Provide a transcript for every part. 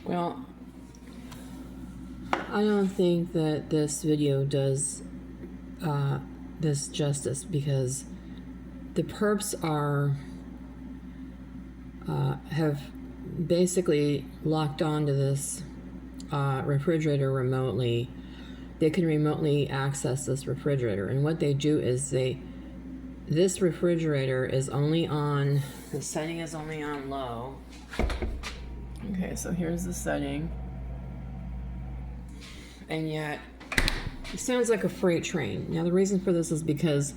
Well, I don't think that this video does this justice, because the perps have basically locked onto this refrigerator remotely. They can remotely access this refrigerator, and what they do is this refrigerator is only on, the setting is only on low. Okay, so here's the setting. And yet, it sounds like a freight train. Now, the reason for this is because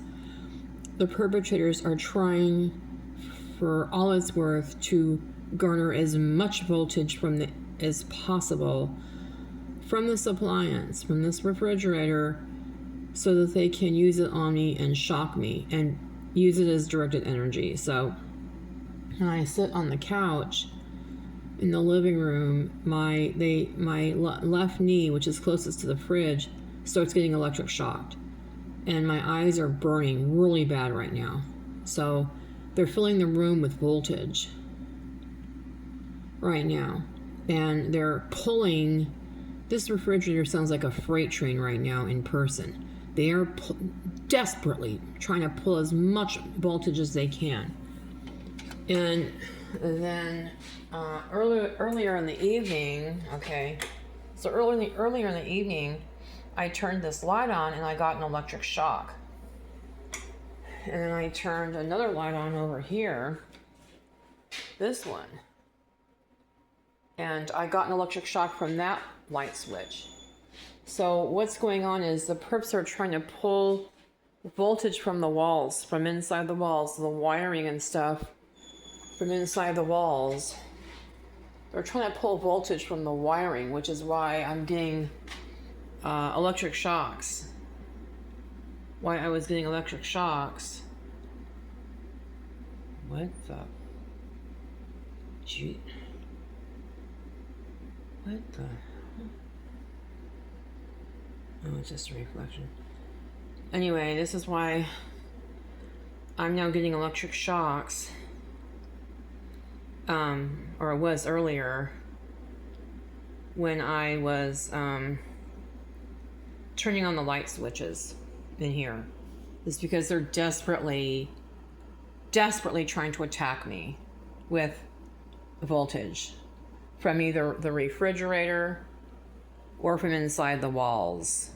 the perpetrators are trying, for all it's worth, to garner as much voltage as possible from this appliance, from this refrigerator, so that they can use it on me and shock me and use it as directed energy. So when I sit on the couch in the living room, my left knee, which is closest to the fridge, starts getting electric shocked, and my eyes are burning really bad right now. So they're filling the room with voltage right now, and they're pulling. This refrigerator sounds like a freight train right now in person. They are desperately trying to pull as much voltage as they can. And then earlier in the evening, okay, so earlier in the evening, I turned this light on and I got an electric shock. And then I turned another light on over here, this one, and I got an electric shock from that light switch. So what's going on is the perps are trying to pull voltage from the walls, from inside the walls, the wiring and stuff from inside the walls. They're trying to pull voltage from the wiring, which is why I'm getting electric shocks. Why I was getting electric shocks. What the? Gee. What the? Oh, it's just a reflection. Anyway, this is why I'm now getting electric shocks. Or it was earlier when I was turning on the light switches in here. It's because they're desperately trying to attack me with voltage from either the refrigerator or from inside the walls.